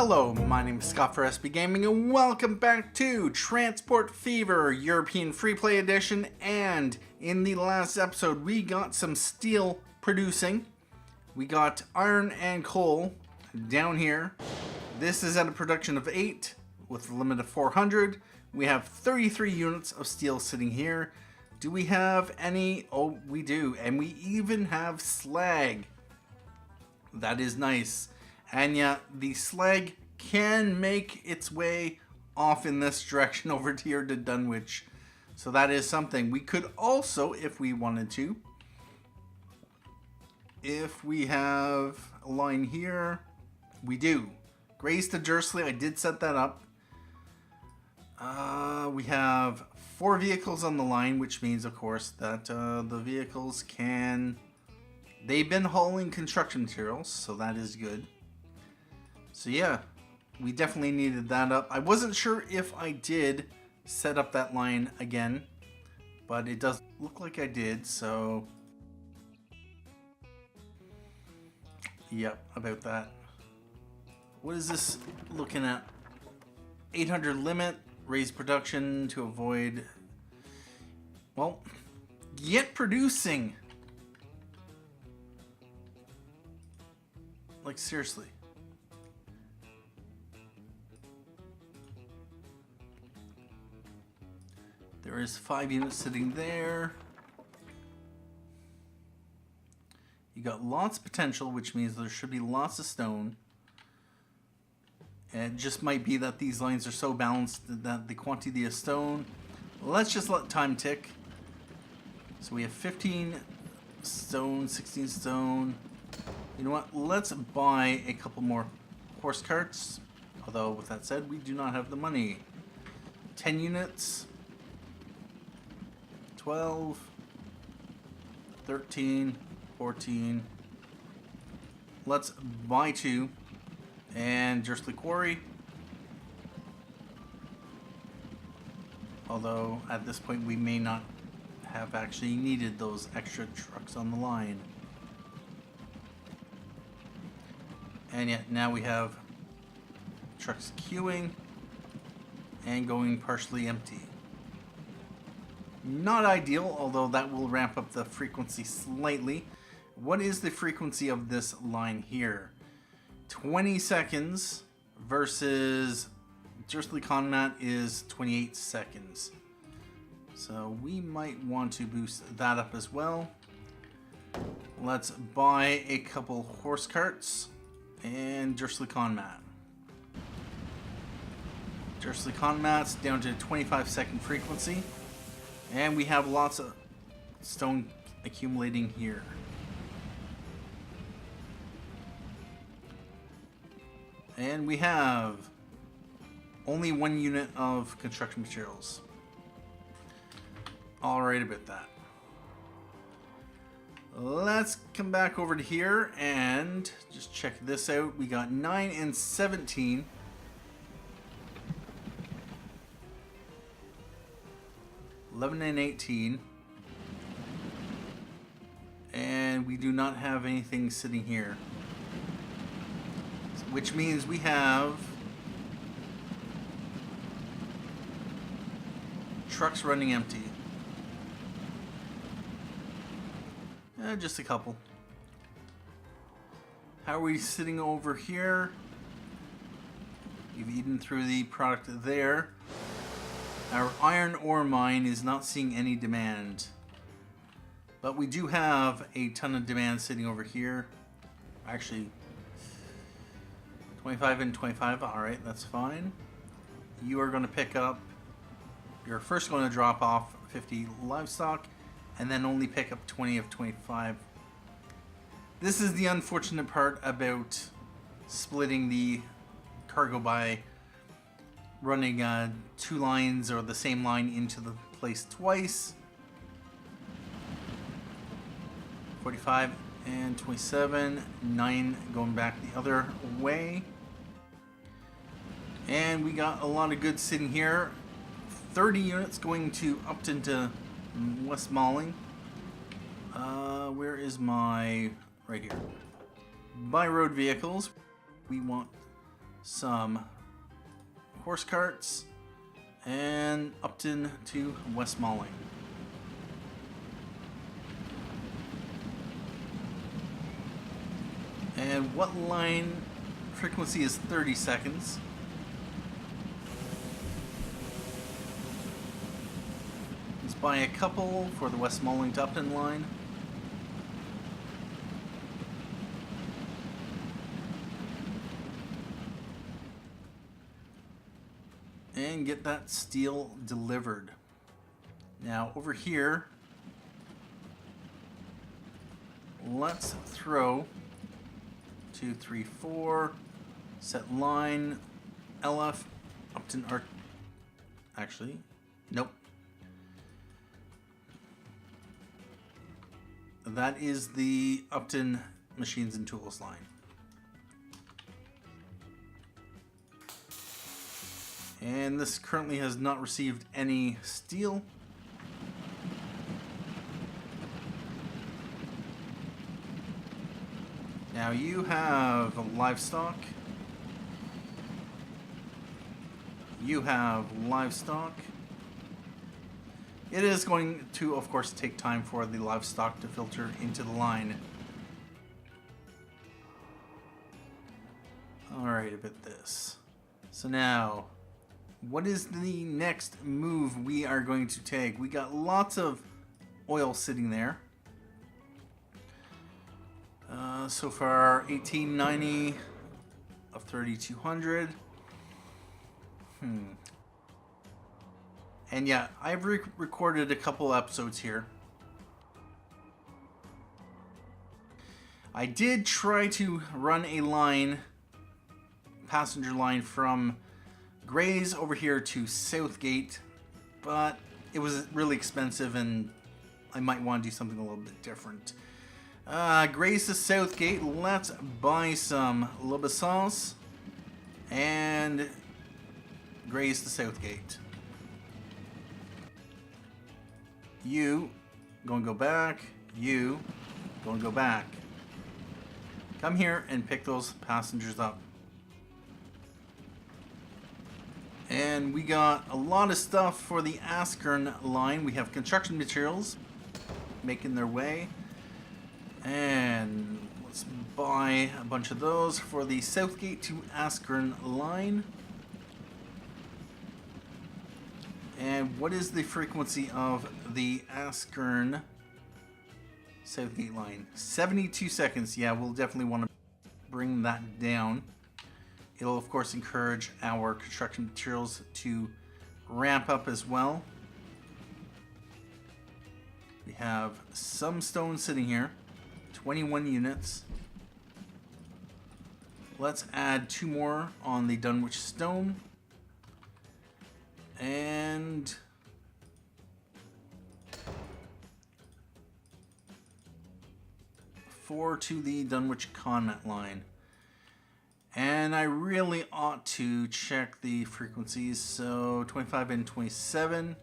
Hello, my name is Scott for SB Gaming and welcome back to Transport Fever European Freeplay Edition. And in the last episode we got some steel producing. We got iron and coal down here. This is at a production of 8 with a limit of 400. We have 33 units of steel sitting here. Do we have any? Oh, we do. And we even have slag. That is nice. And yeah, the slag can make its way off in this direction over here to Dunwich. So that is something. We could also, if we wanted to, if we have a line here, we do. Grays to Dursley, I did set that up. We have 4 vehicles on the line, which means, of course, that the vehicles can... They've been hauling construction materials, so that is good. So yeah, we definitely needed that up. I wasn't sure if I did set up that line again, but it does look like I did, so... Yep, about that. What is this looking at? 800 limit, raise production to avoid... Well, get producing! Like, seriously. There is 5 units sitting there. You got lots of potential, which means there should be lots of stone. And it just might be that these lines are so balanced that the quantity of stone... Let's just let time tick. So we have 15 stone, 16 stone. You know what? Let's buy a couple more horse carts. Although, with that said, we do not have the money. 10 units. 12. 13. 14. Let's buy 2. And Dursley Quarry. Although, at this point, we may not have actually needed those extra trucks on the line. And yet now we have trucks queuing and going partially empty. Not ideal, although that will ramp up the frequency slightly. What is the frequency of this line here? 20 seconds versus Dursley Conmat is 28 seconds. So we might want to boost that up as well. Let's buy a couple horse carts. And Dursley Conmat. Dursley Conmat's down to 25-second frequency. And we have lots of stone accumulating here. And we have only 1 unit of construction materials. Alright about that. Let's come back over to here and just check this out. We got 9 and 17. $11 and 18. And we do not have anything sitting here. Which means we have trucks running empty. Just a couple. How are we sitting over here? We've eaten through the product there. Our iron ore mine is not seeing any demand. But we do have a ton of demand sitting over here. Actually, 25 and 25. Alright, that's fine. You are going to pick up... You're first going to drop off 50 livestock. And then only pick up 20 of 25. This is the unfortunate part about splitting the cargo by running 2 lines or the same line into the place twice. 45 and 27. 9 going back the other way. And we got a lot of goods sitting here. 30 units going to Upton to West Malling. Where is my... Right here. By road vehicles. We want some horse carts, and Upton to West Malling. And what line frequency is 30 seconds? Let's buy a couple for the West Malling to Upton line. And get that steel delivered. Now over here, let's throw 2, 3, 4, set line, LF, Upton Art. Actually, nope. That is the Upton Machines and Tools line. And this currently has not received any steel. Now you have livestock. You have livestock. It is going to, of course, take time for the livestock to filter into the line. Alright, about this. So now, what is the next move we are going to take? We got lots of oil sitting there. So far, 1890 of 3200. And yeah, I've recorded a couple episodes here. I did try to run a line, passenger line from Grays over here to Southgate, but it was really expensive and I might want to do something a little bit different. Grays to Southgate, let's buy some L'Obéissance and Grays to Southgate. You gonna go back, you gonna go back. Come here and pick those passengers up. And we got a lot of stuff for the Askern line. We have construction materials making their way. And let's buy a bunch of those for the Southgate to Askern line. And what is the frequency of the Askern Southgate line? 72 seconds. Yeah, we'll definitely want to bring that down. It'll, of course, encourage our construction materials to ramp up as well. We have some stone sitting here. 21 units. Let's add 2 more on the Dunwich stone. And 4 to the Dunwich Connet line. And I really ought to check the frequencies. So 25 and 27.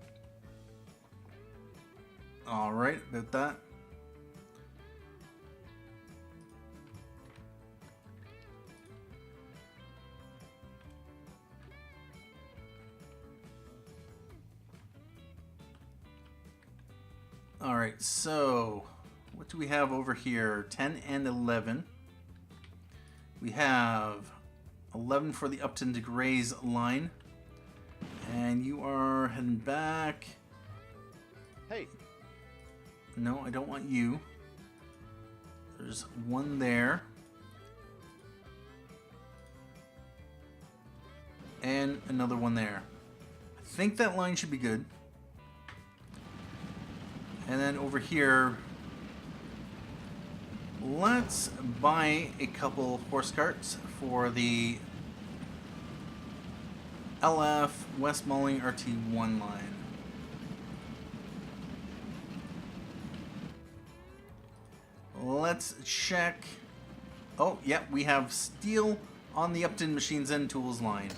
Alright, about that. Alright, so what do we have over here? 10 and 11. We have 11 for the Upton to Grays line. And you are heading back. Hey. No, I don't want you. There's one there. And another one there. I think that line should be good. And then over here, let's buy a couple horse carts for the LF West Malling RT1 line. Let's check. Oh, yep, we have steel on the Upton Machines and Tools line.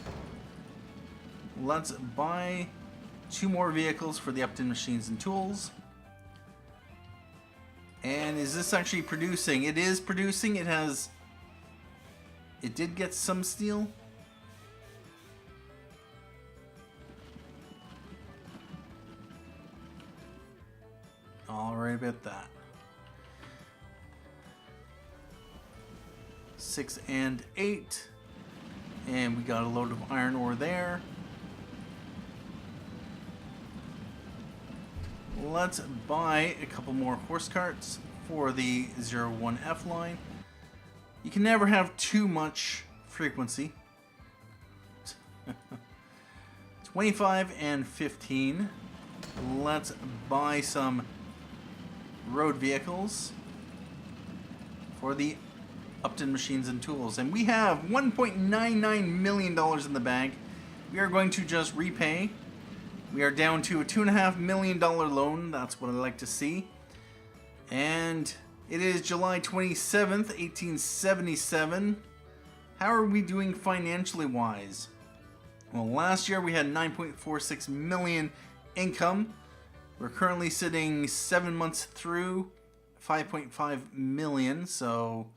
Let's buy 2 more vehicles for the Upton Machines and Tools. And is this actually producing? It is producing. It did get some steel. All right about that. 6 and 8. And we got a load of iron ore there. Let's buy a couple more horse carts for the 01F line. You can never have too much frequency. 25 and 15. Let's buy some road vehicles for the Upton Machines and Tools. And we have $1.99 million in the bag. We are going to just repay. We are down to a $2.5 million loan. That's what I like to see. And it is July 27th, 1877. How are we doing financially wise? Well, last year we had 9.46 million income. We're currently sitting 7 months through 5.5 million, so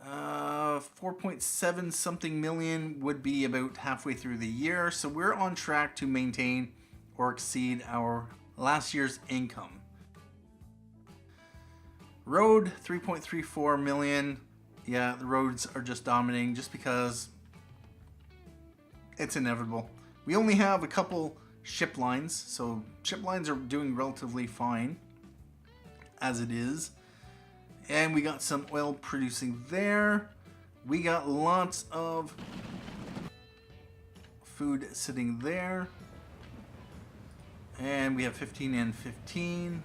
4.7 something million would be about halfway through the year. So we're on track to maintain or exceed our last year's income. Road, 3.34 million. Yeah, the roads are just dominating just because it's inevitable. We only have a couple ship lines, so ship lines are doing relatively fine as it is. And we got some oil producing there. We got lots of food sitting there. And we have 15 and 15.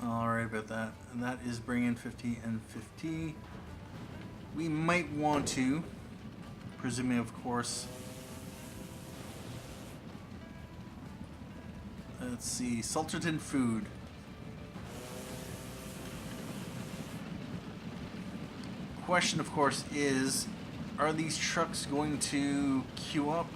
Alright about that. And that is bringing 50 and 50. We might want to, presuming of course, let's see, Salterton food. Question of course is, are these trucks going to queue up?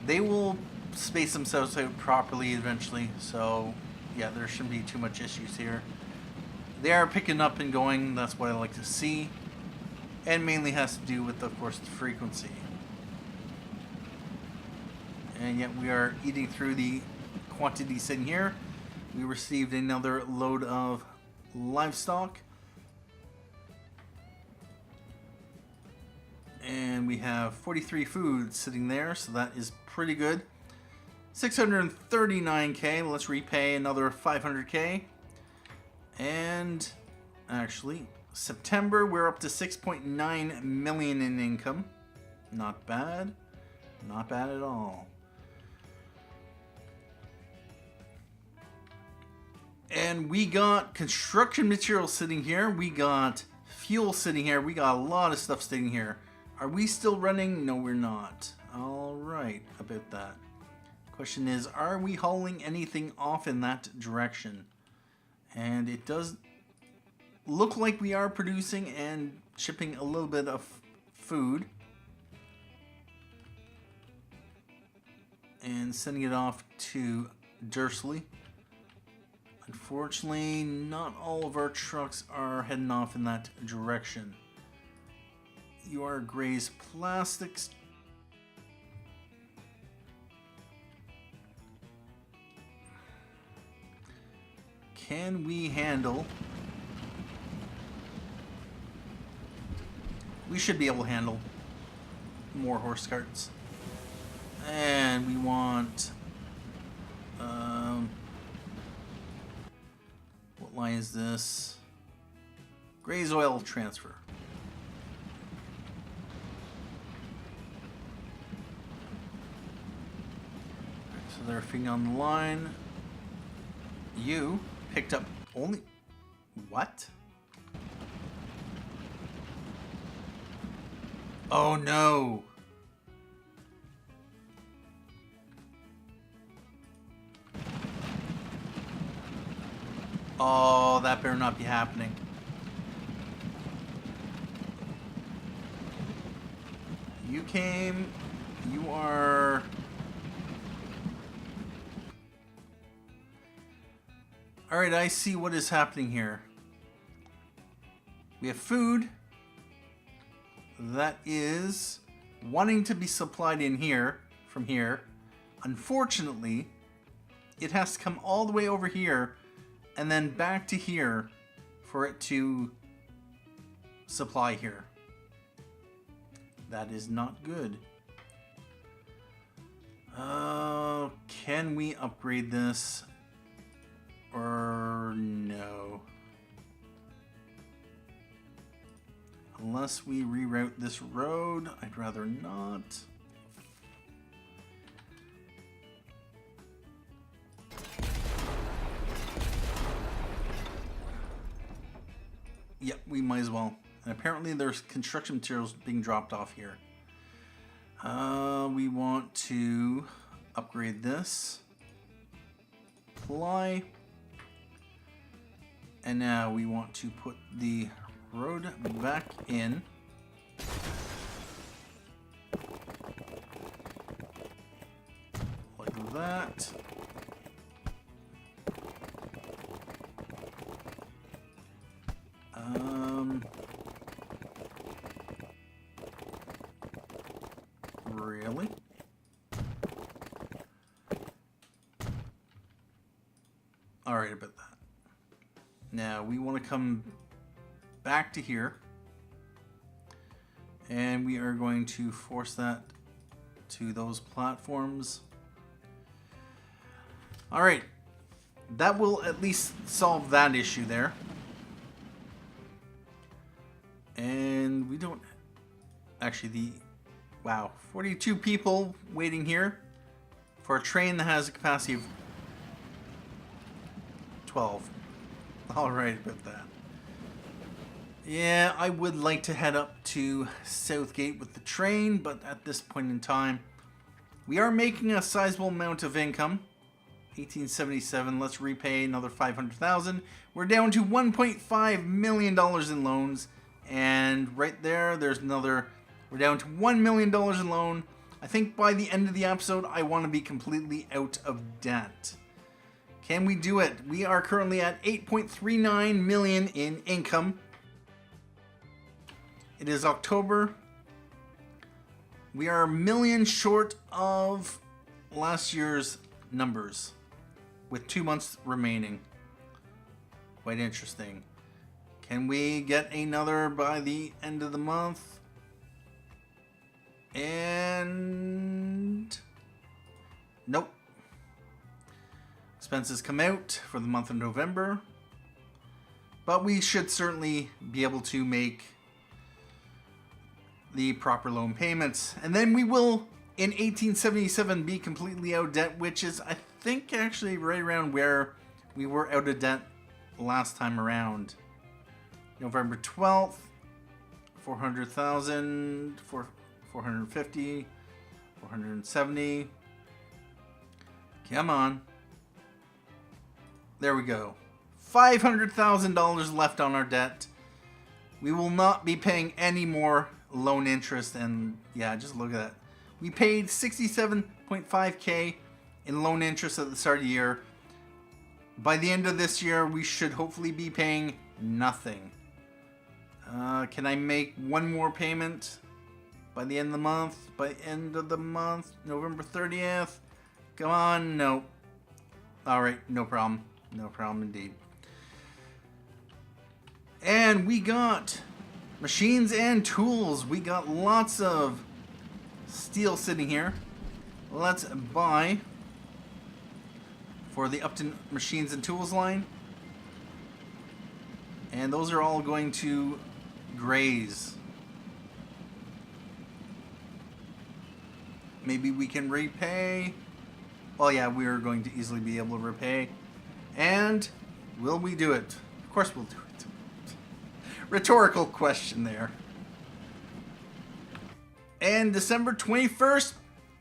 They will space themselves out properly eventually, so yeah, there shouldn't be too much issues here. They are picking up and going, that's what I like to see. And mainly has to do with, of course, the frequency. And yet we are eating through the quantity sitting here. We received another load of livestock. And we have 43 foods sitting there, so that is pretty good. 639k, let's repay another 500k. And actually, September, we're up to 6.9 million in income. Not bad. Not bad at all. And we got construction materials sitting here. We got fuel sitting here. We got a lot of stuff sitting here. Are we still running? No, we're not. All right, about that. Question is, are we hauling anything off in that direction? And it does look like we are producing and shipping a little bit of food. And sending it off to Dursley. Unfortunately, not all of our trucks are heading off in that direction. You are Gray's Plastics. Can we handle? We should be able to handle more horse carts. And we want what line is this? Gray's Oil Transfer. So they're feeding on the line. You picked up only... What? Oh no! Oh, that better not be happening. You came... You are... Alright, I see what is happening here. We have food that is wanting to be supplied in here, from here. Unfortunately, it has to come all the way over here and then back to here for it to supply here. That is not good. Can we upgrade this? Or no? Unless we reroute this road, I'd rather not. Yep, we might as well. And apparently there's construction materials being dropped off here. We want to upgrade this. Apply. And now we want to put the road back in. Like that. Really? Alright about that. Now we want to come back to here. And we are going to force that to those platforms. Alright. That will at least solve that issue there. And we don't... Actually, wow, 42 people waiting here for a train that has a capacity of 12. Alright about that. Yeah, I would like to head up to Southgate with the train, but at this point in time, we are making a sizable amount of income. 1877, let's repay another 500,000. We're down to $1.5 million in loans. And right there, there's another, we're down to $1 million in loan. I think by the end of the episode, I want to be completely out of debt. Can we do it? We are currently at 8.39 million in income. It is October. We are 1 million short of last year's numbers with 2 months remaining. Quite interesting. Can we get another by the end of the month? And nope. Expenses come out for the month of November. But we should certainly be able to make the proper loan payments. And then we will, in 1877, be completely out of debt, which is, I think, actually right around where we were out of debt last time around. November 12th, 400,000, 450, 470. Come on. There we go. $500,000 left on our debt. We will not be paying any more loan interest, and yeah, just look at that. We paid 67.5K in loan interest at the start of the year. By the end of this year, we should hopefully be paying nothing. Can I make one more payment by the end of the month? By end of the month, November 30th? Come on, no. Alright, no problem. No problem indeed. And we got machines and tools. We got lots of steel sitting here. Let's buy for the Upton Machines and Tools line. And those are all going to graze. Maybe we can repay. Well, yeah, we are going to easily be able to repay. And will we do it? Of course we'll do it. Rhetorical question there. And December 21st,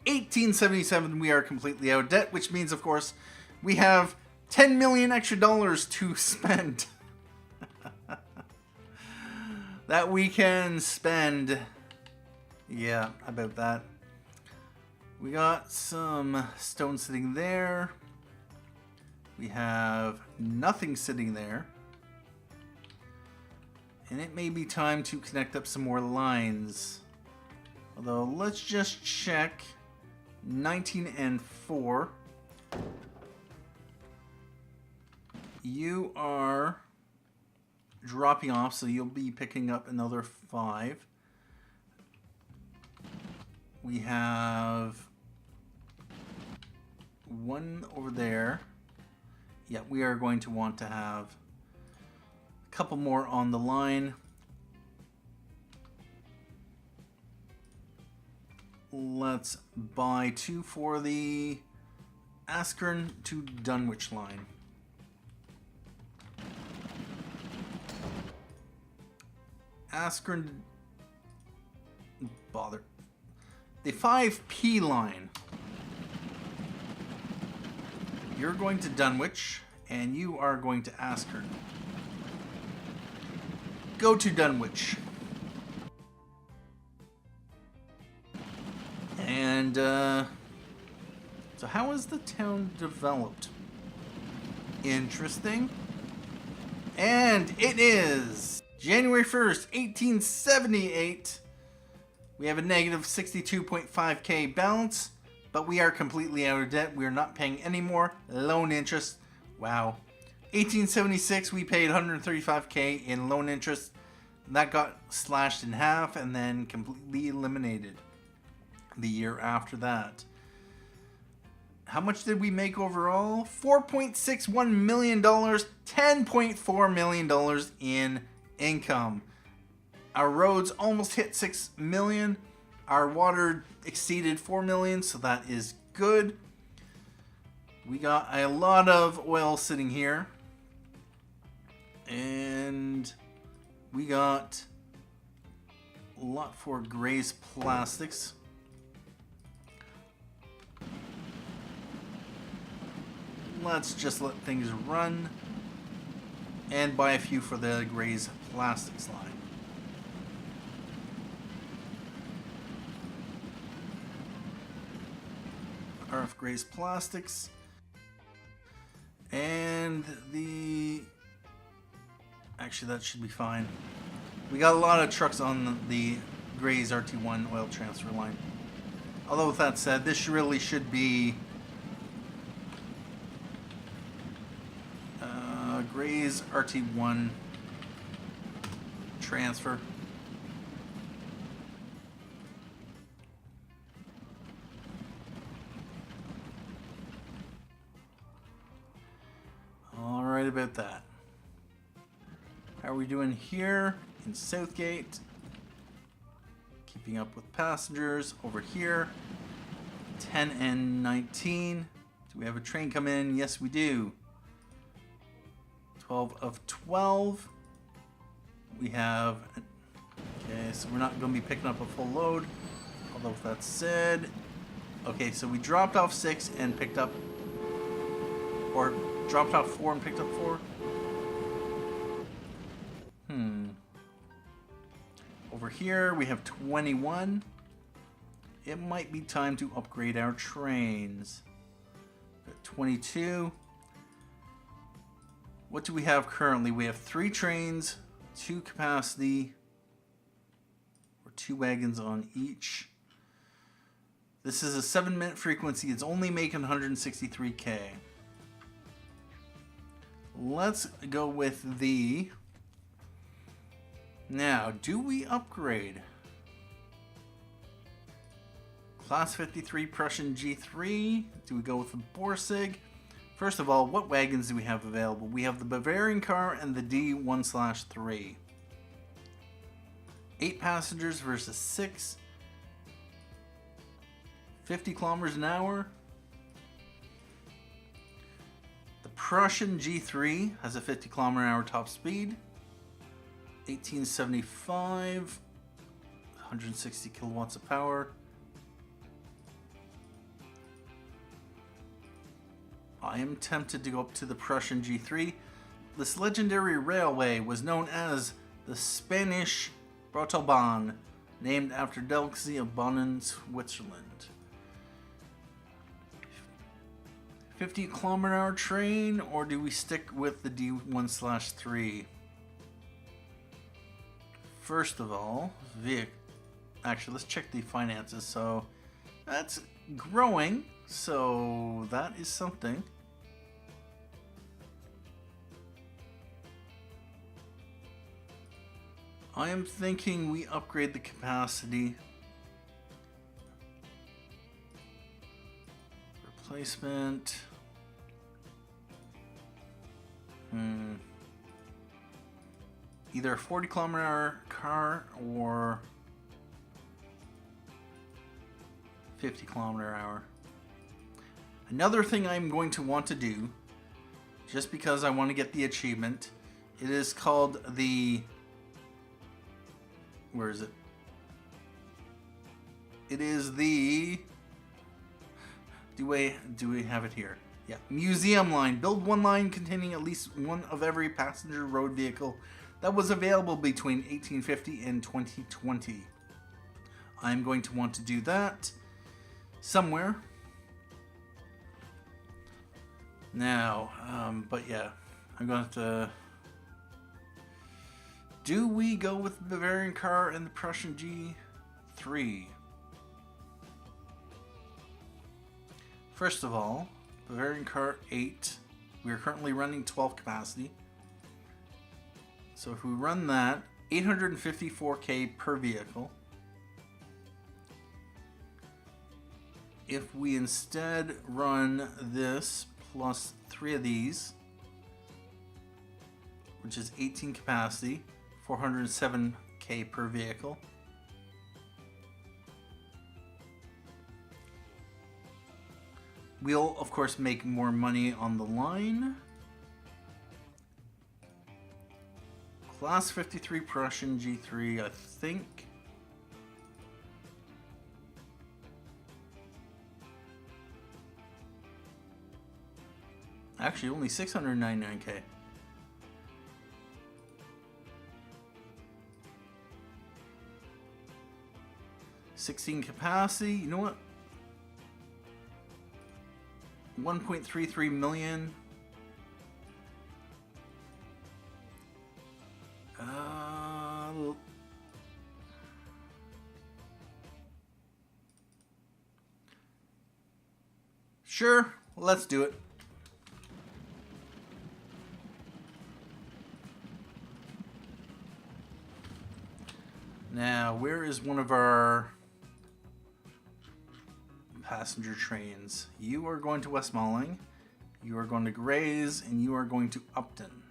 1877, we are completely out of debt, which means, of course, we have 10 million extra dollars to spend. That we can spend. Yeah, about that. We got some stone sitting there. We have Nothing sitting there. And it may be time to connect up some more lines. Although, let's just check 19 and 4. You are dropping off, so you'll be picking up another 5. We have 1 over there. Yeah, we are going to want to have a couple more on the line. Let's buy 2 for the Askern to Dunwich line. Askern, bother. The 5P line. You're going to Dunwich, and you are going to Askern. Go to Dunwich. And, so how is the town developed? Interesting. And it is January 1st, 1878. We have a negative 62.5k balance, but we are completely out of debt. We are not paying any more loan interest. Wow. 1876, we paid 135k in loan interest. That got slashed in half and then completely eliminated the year after that. How much did we make overall? $4.61 million, $10.4 million in income. Our roads almost hit 6 million. Our water exceeded 4 million, so that is good. We got a lot of oil sitting here. And we got a lot for Gray's Plastics. Let's just let things run and buy a few for the Gray's Plastics line. RF Gray's Plastics. And the... Actually, that should be fine. We got a lot of trucks on the Gray's RT1 oil transfer line. Although with that said, this really should be Gray's RT1 transfer. All right about that. How are we doing here in Southgate? Keeping up with passengers over here. 10 and 19. Do we have a train come in? Yes, we do. 12 of 12. We have... Okay, so we're not going to be picking up a full load. Although with that said... Okay, so we dropped off 6 and picked up... Or dropped off 4 and picked up 4. Over here we have 21. It might be time to upgrade our trains. Got 22. What do we have currently? We have 3 trains, 2 capacity, or 2 wagons on each. This is a 7-minute frequency. It's only making 163k. Let's go with the... Now, do we upgrade? Class 53 Prussian G3. Do we go with the Borsig? First of all, what wagons do we have available? We have the Bavarian car and the D1/3. 8 passengers versus 6. 50 kilometers an hour. The Prussian G3 has a 50 kilometer an hour top speed. 1875. 160 kilowatts of power. I am tempted to go up to the Prussian G3. This legendary railway was known as the Spanish Autobahn, named after delicacy of Bonn, Switzerland. 50-kilometer-hour train, or do we stick with the D1/3? First of all, actually, let's check the finances. So that's growing, so that is something. I am thinking we upgrade the capacity. Replacement. Either a 40-kilometer-hour car or 50-kilometer-hour. Another thing I'm going to want to do, just because I want to get the achievement, it is called the... Where is it? It is the... Do we have it here? Yeah. Museum line. Build one line containing at least one of every passenger road vehicle that was available between 1850 and 2020. I'm going to want to do that somewhere. Now, but yeah, I'm going to have to... Do we go with the Bavarian car and the Prussion G3? First of all, Bavarian car 8. We are currently running 12 capacity. So if we run that, 854k per vehicle. If we instead run this plus 3 of these, which is 18 capacity, 407k per vehicle. We'll, of course, make more money on the line. Class 53 Prussian G3, I think. Actually, only 699k. $16 capacity. You know what? 1.33 million. Sure, let's do it. Now, where is one of our passenger trains? You are going to Westmalling, you are going to Grays, and you are going to Upton.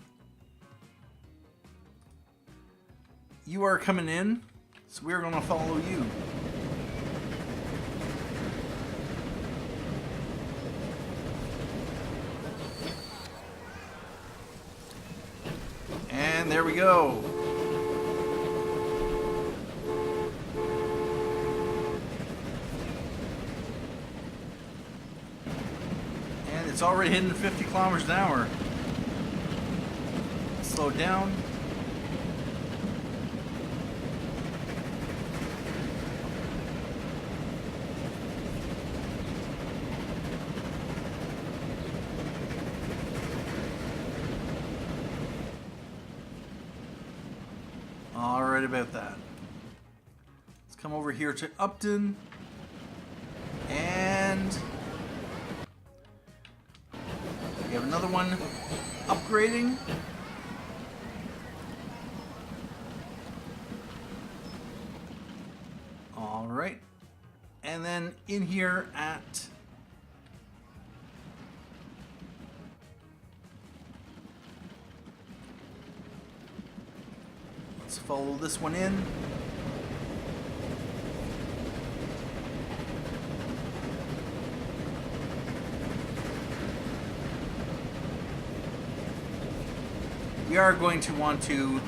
You are coming in, so we are going to follow you. And there we go. It's already hitting 50 kilometers an hour. Slow down. All right about that. Let's come over here to Upton. And we have another one upgrading. All right. And then in here at let's follow this one in. We are going to want to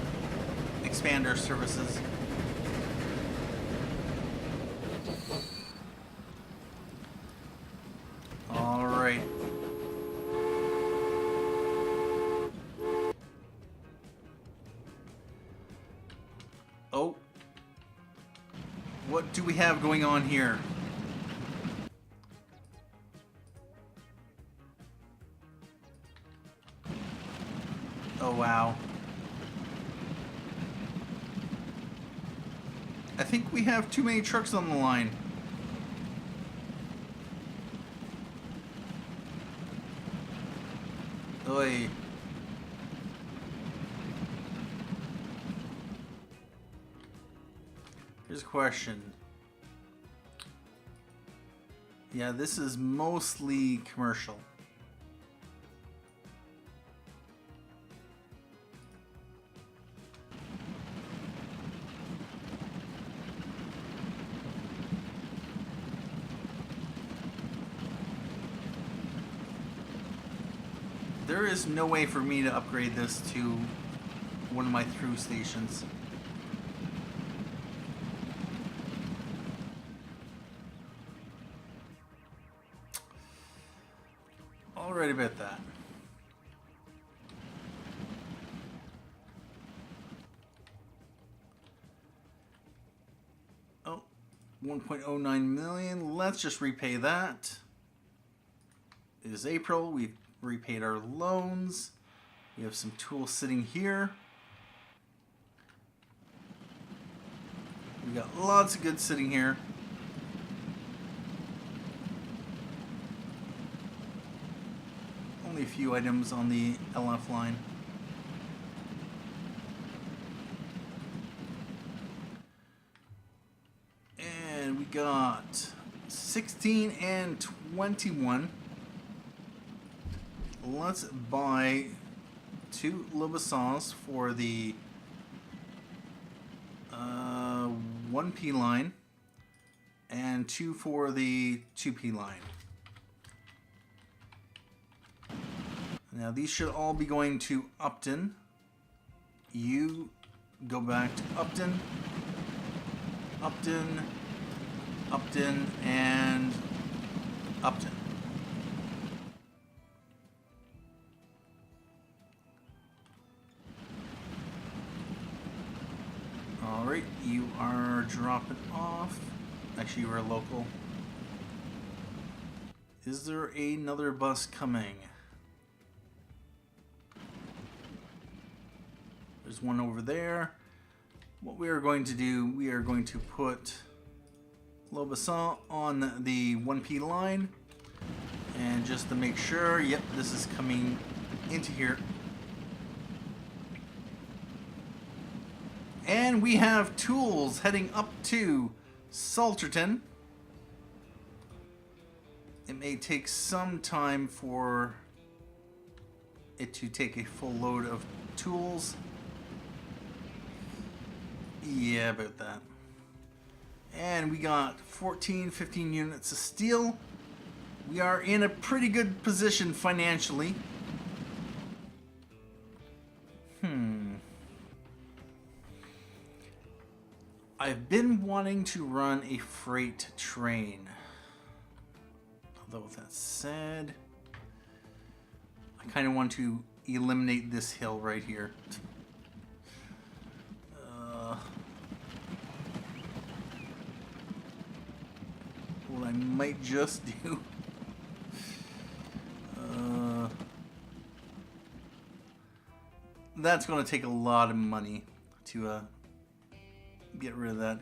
expand our services. All right. Oh. What do we have going on here? Wow. I think we have too many trucks on the line. Oy. Here's a question. Yeah, this is mostly commercial. There is no way for me to upgrade this to one of my through stations. Alright about that. Oh, 1.09 million. Let's just repay that. It is April. We've repaid our loans. We have some tools sitting here. We got lots of goods sitting here. Only a few items on the LF line. And we got 16 and 21. Let's buy 2 Lobosans for the 1P line and 2 for the 2P line. Now these should all be going to Upton. You go back to Upton, Upton, Upton, and Upton. Alright, you are dropping off. Actually, you are local. Is there another bus coming? There's one over there. What we are going to do, we are going to put Lobasan on the 1P line. And just to make sure, yep, this is coming into here. And we have tools heading up to Salterton. It may take some time for it to take a full load of tools. Yeah, about that. And we got 15 units of steel. We are in a pretty good position financially. I've been wanting to run a freight train. Although with that said, I kind of want to eliminate this hill right here. What I might just do. That's going to take a lot of money to get rid of that.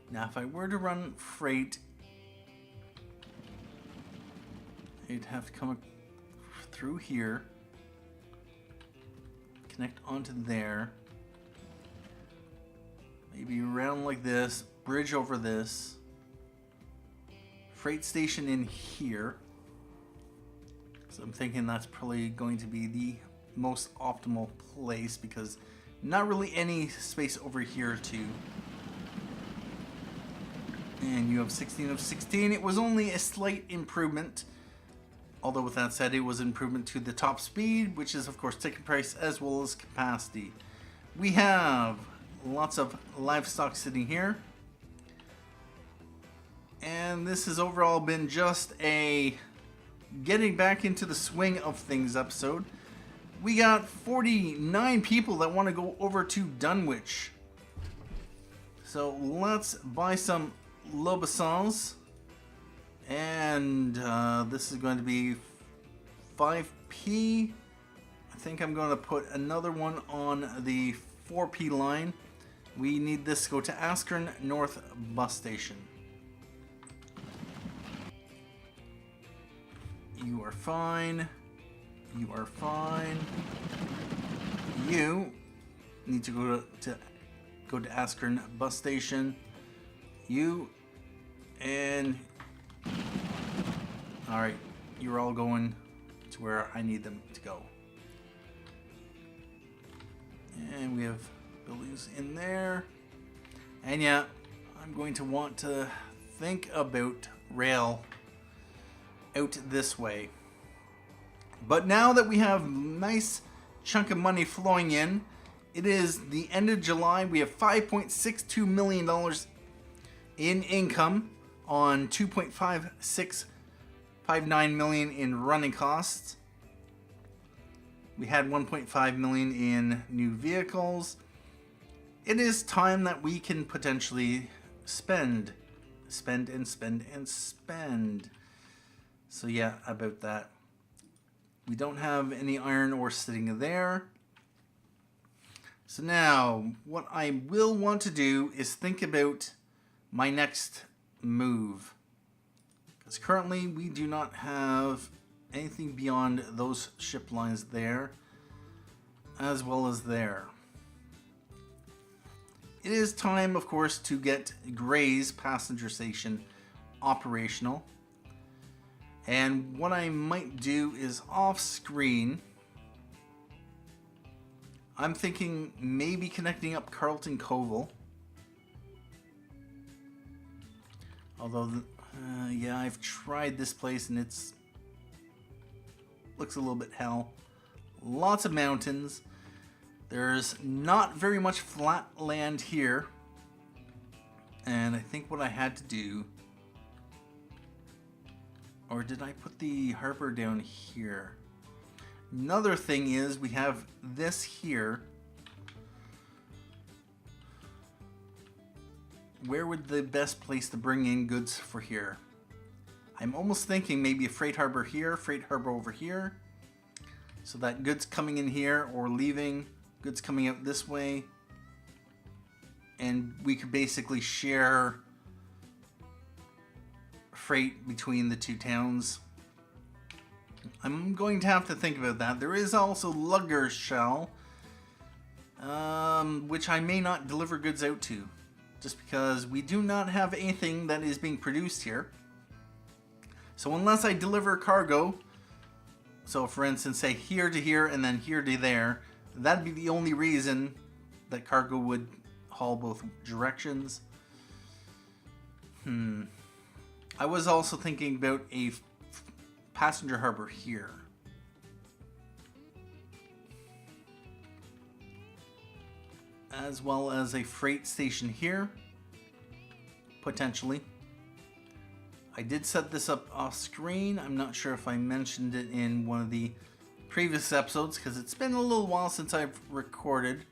Now, if I were to run freight, it'd have to come through here, connect onto there, maybe around like this, bridge over this, freight station in here. So I'm thinking that's probably going to be the most optimal place because not really any space over here too. And you have 16 of 16. It was only a slight improvement. Although with that said, it was an improvement to the top speed, which is of course ticket price as well as capacity. We have lots of livestock sitting here. And this has overall been just a getting back into the swing of things episode. We got 49 people that want to go over to Dunwich. So let's buy some Lobosans. And this is going to be 5P. I think I'm going to put another one on the 4P line. We need this to go to Askern North Bus Station. You are fine. You are fine. You need to go to Askern Bus Station. You and all right, you're all going to where I need them to go. And we have buildings in there. And yeah, I'm going to want to think about rail out this way. But now that we have a nice chunk of money flowing in, it is the end of July. We have $5.62 million in income on $2.5659 million in running costs. We had $1.5 million in new vehicles. It is time that we can potentially spend. So yeah, about that. We don't have any iron ore sitting there. So now, what I will want to do is think about my next move. Because currently we do not have anything beyond those ship lines there, as well as there. It is time, of course, to get Gray's passenger station operational. And what I might do is off screen, I'm thinking maybe connecting up Carlton Koval. Although, yeah, I've tried this place and it's looks a little bit hell. Lots of mountains. There's not very much flat land here. And I think what I had to do, or did I put the harbor down here? Another thing is we have this here. Where would the best place to bring in goods for here? I'm almost thinking maybe a freight harbor here, freight harbor over here. So that goods coming in here or leaving, goods coming out this way. And we could basically share freight between the two towns. I'm going to have to think about that. There is also Lagershall, which I may not deliver goods out to, just because we do not have anything that is being produced here. So unless I deliver cargo, so for instance, say here to here and then here to there, that'd be the only reason that cargo would haul both directions. I was also thinking about a passenger harbor here. As well as a freight station here, potentially. I did set this up off screen. I'm not sure if I mentioned it in one of the previous episodes because it's been a little while since I've recorded.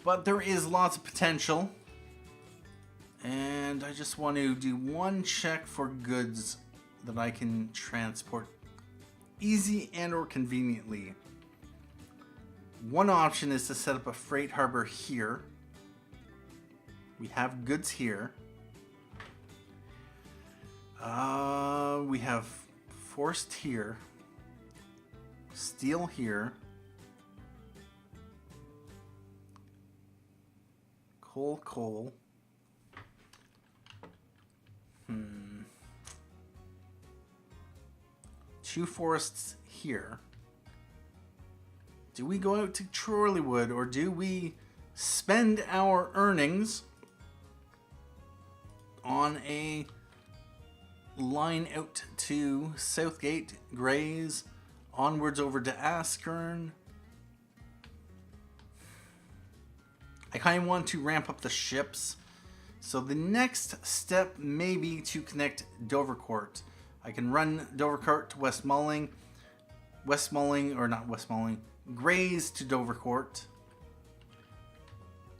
But there is lots of potential. And I just want to do one check for goods that I can transport easy and or conveniently. One option is to set up a freight harbor here. We have goods here. We have forest here. Steel here. Coal. Two forests here. Do we go out to Chorleywood or do we spend our earnings on a line out to Southgate, Grays, onwards over to Askern? I kind of want to ramp up the ships. So the next step may be to connect Dovercourt. I can run Dovercourt to Westmolling, Grays to Dovercourt.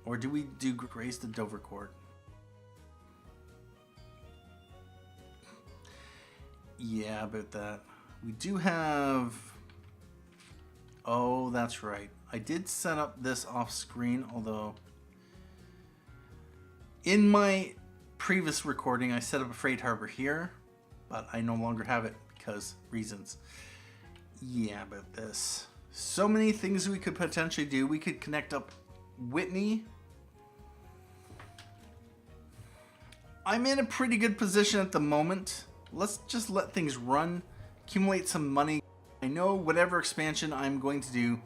Or do we do Grays to Dovercourt? Yeah, about that. We do have Oh, that's right. I did set up this off screen, although in my previous recording I set up a freight harbor here, but I no longer have it because reasons. Yeah, about this. So many things we could potentially do. We could connect up Whitney. I'm in a pretty good position at the moment. Let's just let things run, accumulate some money. I know whatever expansion I'm going to do,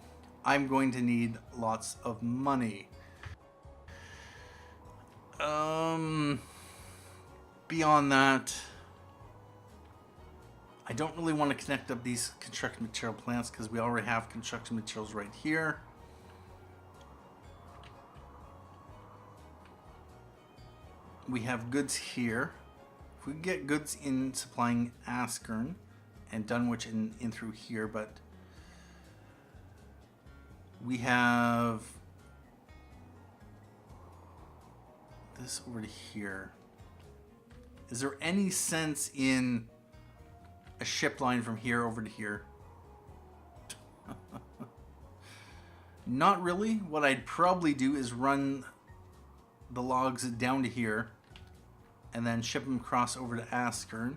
I'm going to need lots of money. Beyond that, I don't really want to connect up these construction material plants because we already have construction materials right here. We have goods here. If we get goods in supplying Askern and Dunwich in through here, but we have this over to here. Is there any sense in a ship line from here over to here? Not really. What I'd probably do is run the logs down to here and then ship them across over to Askern.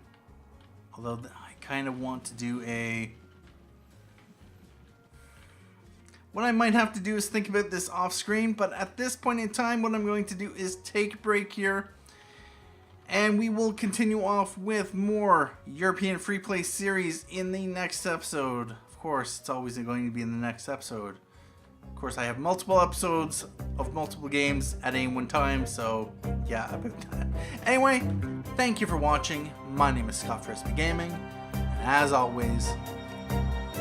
Although I kind of want to do a... What I might have to do is think about this off screen, but at this point in time, what I'm going to do is take a break here, and we will continue off with more European Freeplay series in the next episode. Of course, it's always going to be in the next episode. Of course, I have multiple episodes of multiple games at any one time, so yeah, about that. Anyway, thank you for watching. My name is Scott for SB Gaming, and as always,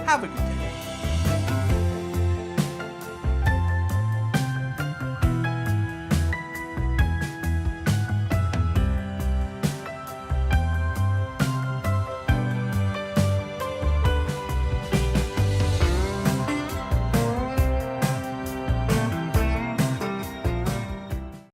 have a good day.